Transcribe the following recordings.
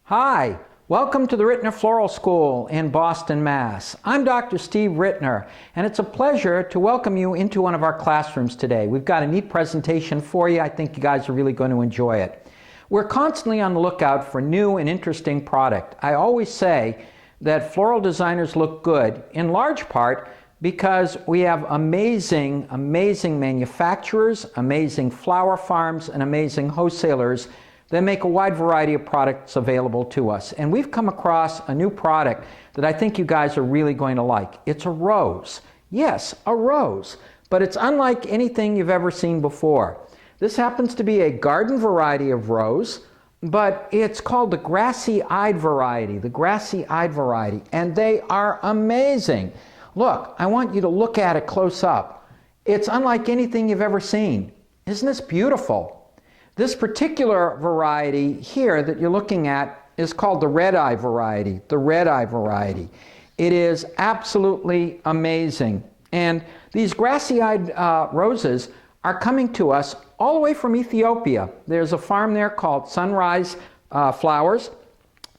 Hi, welcome to the Rittner Floral School in Boston, Mass. I'm Dr. Steve Rittner, and it's a pleasure to welcome you into one of our classrooms today. We've got a neat presentation for you. I think you guys are really going to enjoy it. We're constantly on the lookout for new and interesting product. I always say that floral designers look good, in large part because we have amazing manufacturers, amazing flower farms, and amazing wholesalers that make a wide variety of products available to us. And we've come across a new product that I think you guys are really going to like. It's a rose. Yes, a rose. But it's unlike anything you've ever seen before. This happens to be a garden variety of rose, but it's called the Grassy Eye variety, and they are amazing. Look, I want you to look at it close up. It's unlike anything you've ever seen. Isn't this beautiful? This particular variety here that you're looking at is called the red eye variety, It is absolutely amazing. And these grassy-eyed roses are coming to us all the way from Ethiopia. There's a farm there called Sunrise Flowers,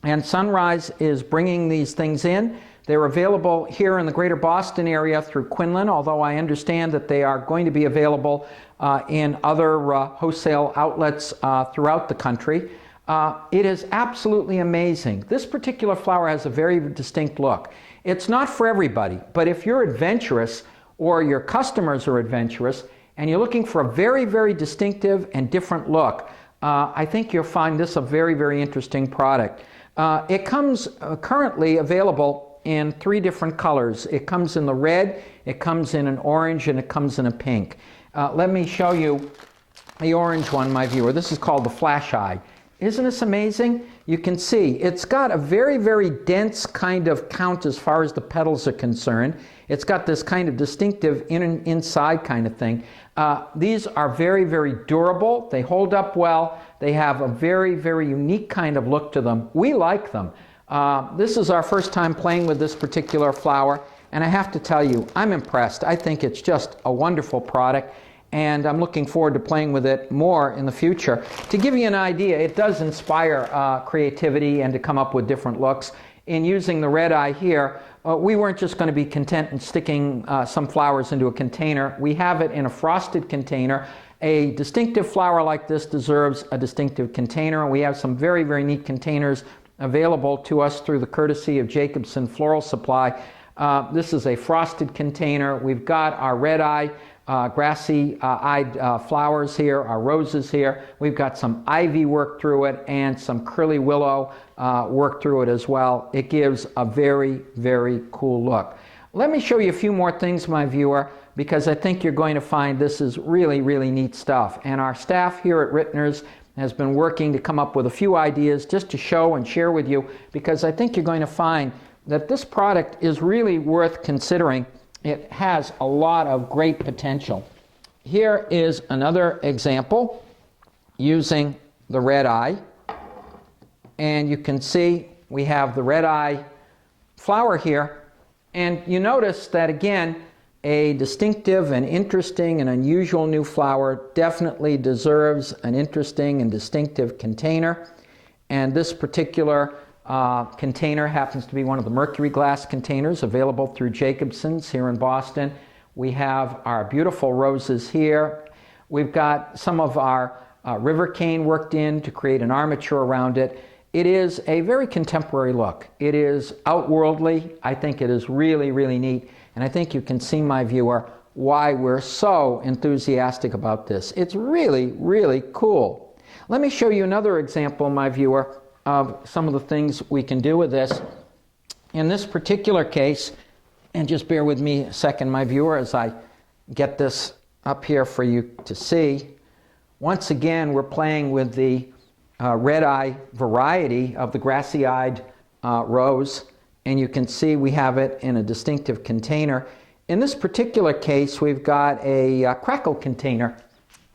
and Sunrise is bringing these things in. They're available here in the greater Boston area through Quinlan, although I understand that they are going to be available in other wholesale outlets throughout the country. It is absolutely amazing. This particular flower has a very distinct look. It's not for everybody, but if you're adventurous or your customers are adventurous and you're looking for a very distinctive and different look, I think you'll find this a very interesting product. It comes currently available in 3 different colors. It comes in the red, it comes in an orange, and it comes in a pink. Let me show you the orange one, my viewer. This is called the Flash Eye. Isn't this amazing? You can see it's got a very dense kind of count as far as the petals are concerned. It's got this kind of distinctive inside kind of thing. These are very durable. They hold up well. They have a very unique kind of look to them. We like them. This is our first time playing with this particular flower, and I have to tell you, I'm impressed. I think it's just a wonderful product, and I'm looking forward to playing with it more in the future. To give you an idea, it does inspire creativity and to come up with different looks. In using the red eye here, we weren't just going to be content in sticking some flowers into a container. We have it in a frosted container. A distinctive flower like this deserves a distinctive container, and we have some very neat containers available to us through the courtesy of Jacobson Floral Supply. This is a frosted container. We've got our red eye, grassy-eyed flowers here, our roses here. We've got some ivy work through it and some curly willow work through it as well. It gives a very cool look. Let me show you a few more things, my viewer, because I think you're going to find this is really neat stuff. And our staff here at Rittner's has been working to come up with a few ideas just to show and share with you, because I think you're going to find that this product is really worth considering. It has a lot of great potential. Here is another example using the red eye, and you can see we have the red eye flower here, and you notice that again a distinctive and interesting and unusual new flower definitely deserves an interesting and distinctive container. And this particular container happens to be one of the mercury glass containers available through Jacobson's here in Boston. We have our beautiful roses here. We've got some of our river cane worked in to create an armature around it. It is a very contemporary look. It is outworldly. I think it is really neat. And I think you can see, my viewer, why we're so enthusiastic about this. It's really cool. Let me show you another example, my viewer, of some of the things we can do with this. In this particular case, and just bear with me a second, my viewer, as I get this up here for you to see. Once again, we're playing with the red eye variety of the grassy-eyed rose. And you can see we have it in a distinctive container. In this particular case, we've got a crackle container,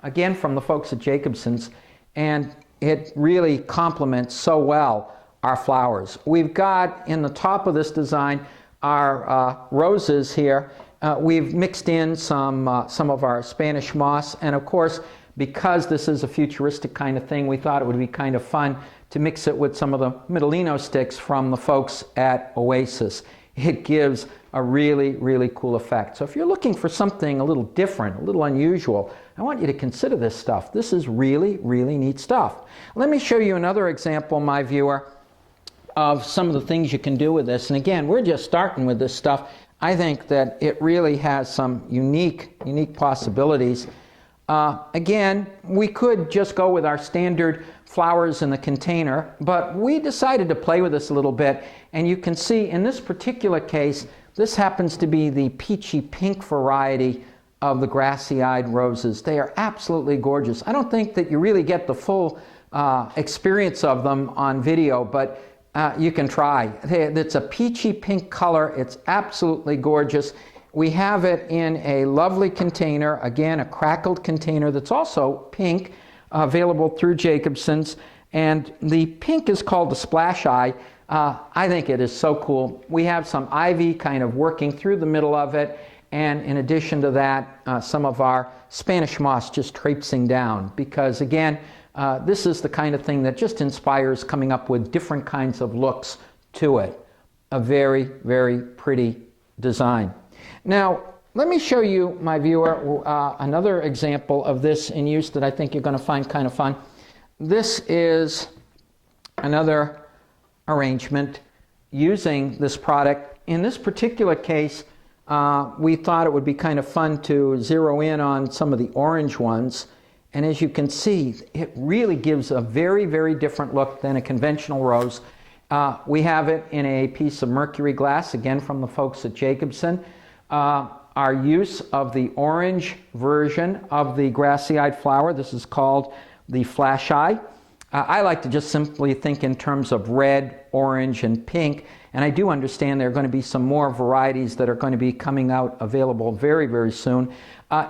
again from the folks at Jacobson's, and it really complements so well our flowers. We've got in the top of this design our roses here. We've mixed in some of our Spanish moss, and of course, because this is a futuristic kind of thing, we thought it would be kind of fun to mix it with some of the Midolino sticks from the folks at Oasis. It gives a really, really cool effect. So if you're looking for something a little different, a little unusual, I want you to consider this stuff. This is really, really neat stuff. Let me show you another example, my viewer, of some of the things you can do with this. And again, we're just starting with this stuff. I think that it really has some unique possibilities. Again, we could just go with our standard flowers in the container, but we decided to play with this a little bit. And you can see in this particular case, this happens to be the peachy pink variety of the grassy-eyed roses. They are absolutely gorgeous. I don't think that you really get the full experience of them on video, but you can try. It's a peachy pink color. It's absolutely gorgeous. We have it in a lovely container, again, a crackled container that's also pink, available through Jacobsen's. And the pink is called the Splash Eye. I think it is so cool. We have some ivy kind of working through the middle of it. And in addition to that, some of our Spanish moss just traipsing down. Because again, this is the kind of thing that just inspires coming up with different kinds of looks to it. A very, very pretty design. Now, let me show you, my viewer, another example of this in use that I think you're going to find kind of fun. This is another arrangement using this product. In this particular case, we thought it would be kind of fun to zero in on some of the orange ones. And as you can see, it really gives a very, very different look than a conventional rose. We have it in a piece of mercury glass, again from the folks at Jacobsen. Our use of the orange version of the grassy-eyed flower, this is called the Flash Eye. I like to just simply think in terms of red, orange, and pink, and I do understand there are going to be some more varieties that are going to be coming out available very, very soon.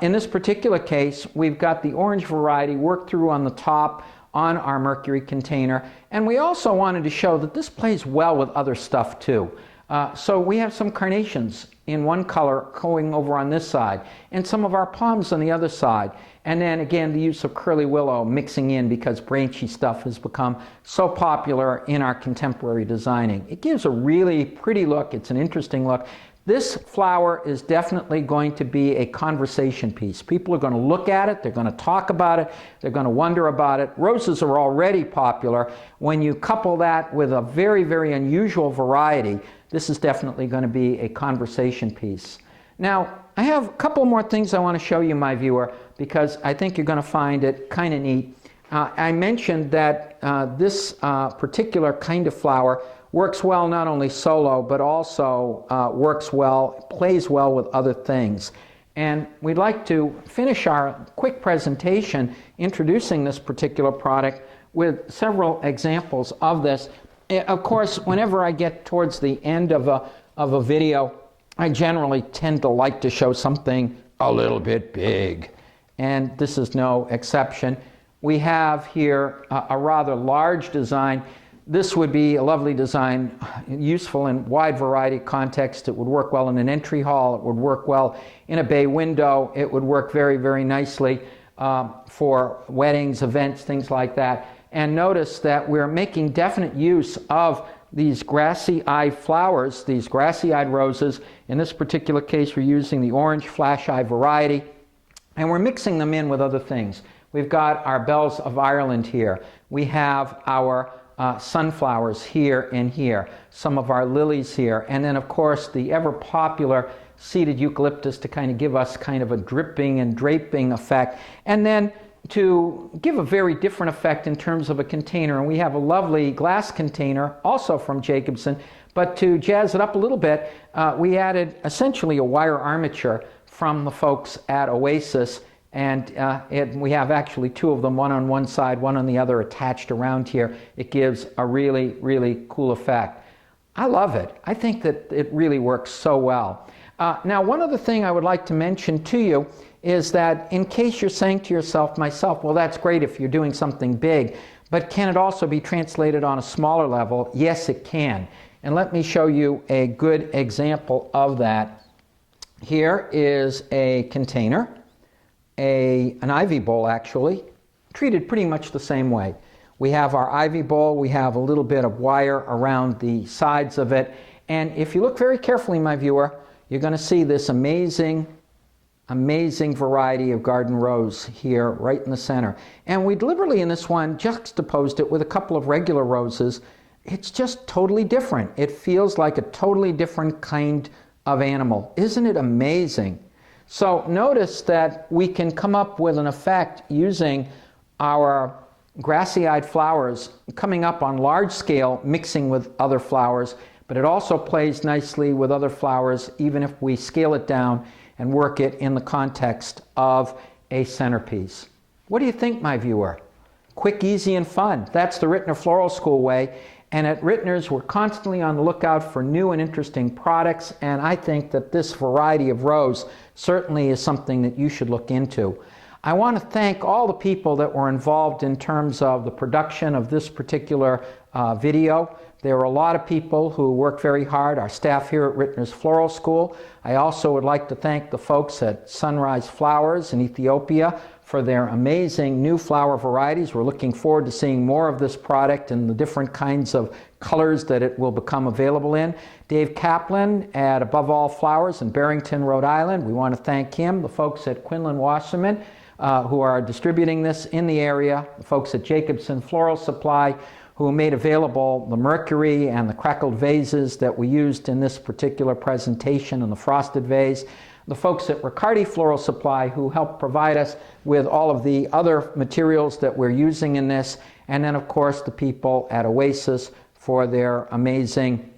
In this particular case, we've got the orange variety worked through on the top on our mercury container, and we also wanted to show that this plays well with other stuff too. So we have some carnations in one color going over on this side, and some of our palms on the other side. And then again, the use of curly willow mixing in because branchy stuff has become so popular in our contemporary designing. It gives a really pretty look. It's an interesting look. This flower is definitely going to be a conversation piece. People are going to look at it, they're going to talk about it, they're going to wonder about it. Roses are already popular. When you couple that with a very, very unusual variety, this is definitely going to be a conversation piece. Now, I have a couple more things I want to show you, my viewer, because I think you're going to find it kind of neat. I mentioned that this particular kind of flower works well not only solo, but also works well, plays well with other things. And we'd like to finish our quick presentation introducing this particular product with several examples of this. Of course, whenever I get towards the end of a video, I generally tend to like to show something a little bit big. And this is no exception. We have here a rather large design. This would be a lovely design, useful in wide variety of contexts. It would work well in an entry hall. It would work well in a bay window. It would work very, very nicely for weddings, events, things like that. And notice that we're making definite use of these grassy-eyed flowers, these grassy-eyed roses. In this particular case, we're using the orange Flash Eye variety, and we're mixing them in with other things. We've got our bells of Ireland here. We have our sunflowers here and here, some of our lilies here, and then of course the ever popular seeded eucalyptus to kind of give us kind of a dripping and draping effect, and then to give a very different effect in terms of a container. And we have a lovely glass container also from Jacobsen, but to jazz it up a little bit, we added essentially a wire armature from the folks at Oasis. And we have actually two of them, one on one side, one on the other, attached around here. It gives a really, really cool effect. I love it. I think that it really works so well. Now, one other thing I would like to mention to you is that in case you're saying to yourself, myself, well, that's great if you're doing something big, but can it also be translated on a smaller level? Yes, it can. And let me show you a good example of that. Here is a container. An ivy bowl, actually, treated pretty much the same way. We have our ivy bowl. We have a little bit of wire around the sides of it. And if you look very carefully, my viewer, you're going to see this amazing variety of garden rose here right in the center. And we deliberately in this one juxtaposed it with a couple of regular roses. It's just totally different. It feels like a totally different kind of animal. Isn't it amazing? So notice that we can come up with an effect using our grassy-eyed flowers coming up on large scale, mixing with other flowers, but it also plays nicely with other flowers even if we scale it down and work it in the context of a centerpiece. What do you think, my viewer? Quick, easy, and fun. That's the Rittner Floral School way. And at Rittner's, we're constantly on the lookout for new and interesting products, and I think that this variety of rose certainly is something that you should look into. I want to thank all the people that were involved in terms of the production of this particular video. There were a lot of people who worked very hard, our staff here at Rittner's Floral School. I also would like to thank the folks at Sunrise Flowers in Ethiopia for their amazing new flower varieties. We're looking forward to seeing more of this product and the different kinds of colors that it will become available in. Dave Kaplan at Above All Flowers in Barrington, Rhode Island. We want to thank him. The folks at Quinlan Wasserman who are distributing this in the area. The folks at Jacobson Floral Supply who made available the mercury and the crackled vases that we used in this particular presentation and the frosted vase. The folks at Riccardi Floral Supply who helped provide us with all of the other materials that we're using in this, and then of course the people at Oasis for their amazing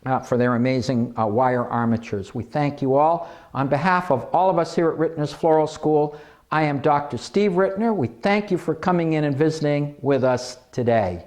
wire armatures. We thank you all. On behalf of all of us here at Rittner's Floral School, I am Dr. Steve Rittner. We thank you for coming in and visiting with us today.